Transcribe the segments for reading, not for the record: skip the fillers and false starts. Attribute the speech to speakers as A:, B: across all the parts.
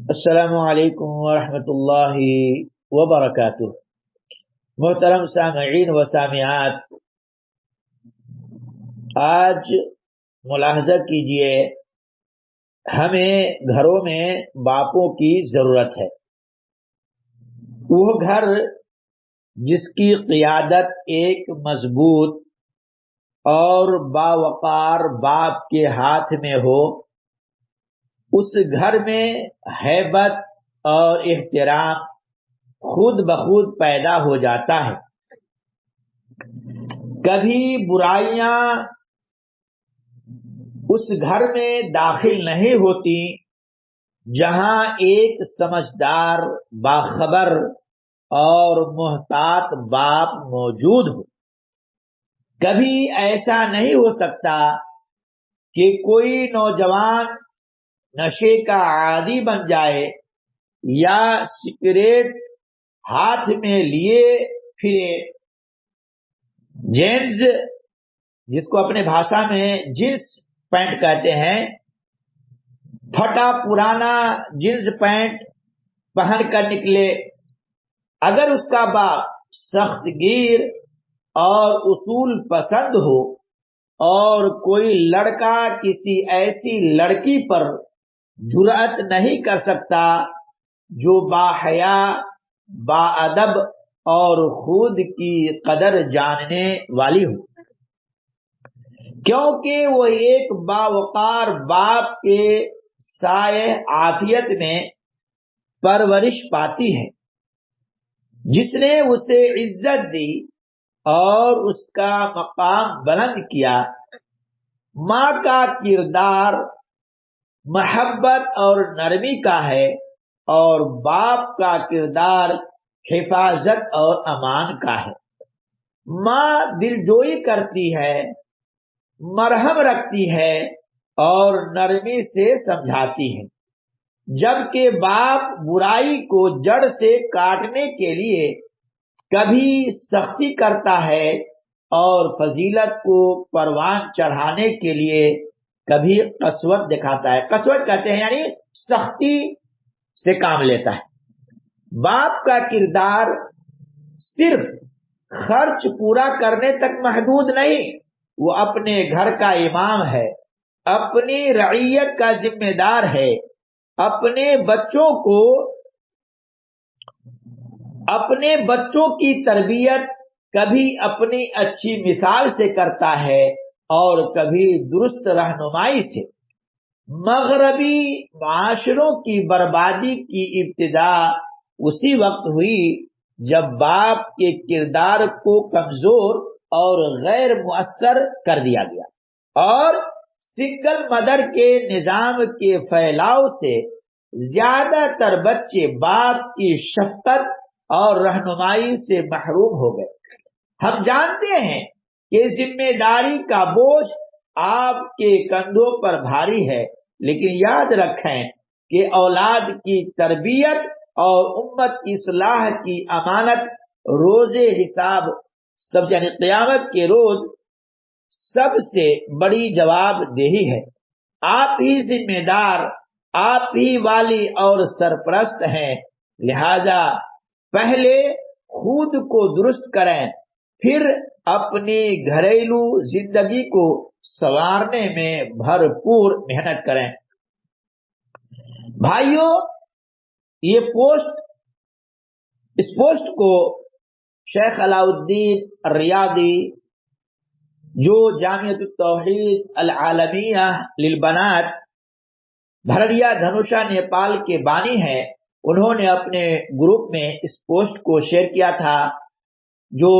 A: السلام علیکم ورحمۃ اللہ وبرکاتہ۔ محترم سامعین و سامعات، آج ملاحظہ کیجئے، ہمیں گھروں میں باپوں کی ضرورت ہے۔ وہ گھر جس کی قیادت ایک مضبوط اور باوقار باپ کے ہاتھ میں ہو، اس گھر میں ہیبت اور احترام خود بخود پیدا ہو جاتا ہے۔ کبھی برائیاں اس گھر میں داخل نہیں ہوتی جہاں ایک سمجھدار، باخبر اور محتاط باپ موجود ہو۔ کبھی ایسا نہیں ہو سکتا کہ کوئی نوجوان نشے کا عادی بن جائے یا سگریٹ ہاتھ میں لیے پھرے، جینز جس کو اپنے بھاشا میں جینس پینٹ کہتے ہیں، پھٹا پرانا جینس پینٹ پہن کر نکلے۔ اگر اس کا باپ سخت گیر اور اصول پسند ہو اور کوئی لڑکا کسی ایسی لڑکی پر جرأت نہیں کر سکتا جو باحیا، باادب اور خود کی قدر جاننے والی ہو، کیونکہ وہ ایک باوقار باپ کے سائے عافیت میں پرورش پاتی ہے، جس نے اسے عزت دی اور اس کا مقام بلند کیا۔ ماں کا کردار محبت اور نرمی کا ہے اور باپ کا کردار حفاظت اور امان کا ہے۔ ماں دلجوئی کرتی ہے، مرہم رکھتی ہے اور نرمی سے سمجھاتی ہے، جبکہ باپ برائی کو جڑ سے کاٹنے کے لیے کبھی سختی کرتا ہے اور فضیلت کو پروان چڑھانے کے لیے کبھی قسوت دکھاتا ہے۔ قسوت کہتے ہیں یعنی سختی سے کام لیتا ہے۔ باپ کا کردار صرف خرچ پورا کرنے تک محدود نہیں، وہ اپنے گھر کا امام ہے، اپنی رعیت کا ذمہ دار ہے، اپنے بچوں کی تربیت کبھی اپنی اچھی مثال سے کرتا ہے اور کبھی درست رہنمائی سے۔ مغربی معاشروں کی بربادی کی ابتدا اسی وقت ہوئی جب باپ کے کردار کو کمزور اور غیر مؤثر کر دیا گیا، اور سنگل مدر کے نظام کے پھیلاؤ سے زیادہ تر بچے باپ کی شفقت اور رہنمائی سے محروم ہو گئے۔ ہم جانتے ہیں کہ ذمہ داری کا بوجھ آپ کے کندھوں پر بھاری ہے، لیکن یاد رکھیں کہ اولاد کی تربیت اور امت کی اصلاح کی امانت روز حساب یعنی قیامت کے روز سب سے بڑی جواب دہی ہے۔ آپ ہی ذمہ دار، آپ ہی والی اور سرپرست ہیں، لہذا پہلے خود کو درست کریں، پھر اپنی گھریلو زندگی کو سنوارنے میں بھرپور محنت کریں۔ بھائیوں، اس پوسٹ کو شیخ علاء الدین الریاضی، جو جامعۃ التوحید العالمیہ للبنات بھرڑیا دھنوشا نیپال کے بانی ہیں، انہوں نے اپنے گروپ میں اس پوسٹ کو شیئر کیا تھا جو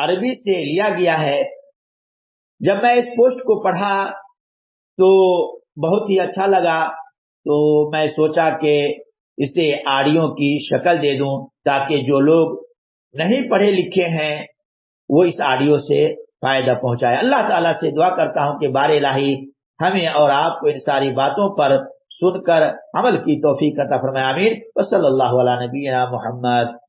A: عربی سے لیا گیا ہے۔ جب میں اس پوسٹ کو پڑھا تو بہت ہی اچھا لگا، تو میں سوچا کہ اسے آڈیو کی شکل دے دوں تاکہ جو لوگ نہیں پڑھے لکھے ہیں وہ اس آڈیو سے فائدہ پہنچائے۔ اللہ تعالیٰ سے دعا کرتا ہوں کہ بار الہی ہمیں اور آپ کو ان ساری باتوں پر سن کر عمل کی توفیق عطا فرمائے، آمین۔ وصلی اللہ علی نبینا محمد۔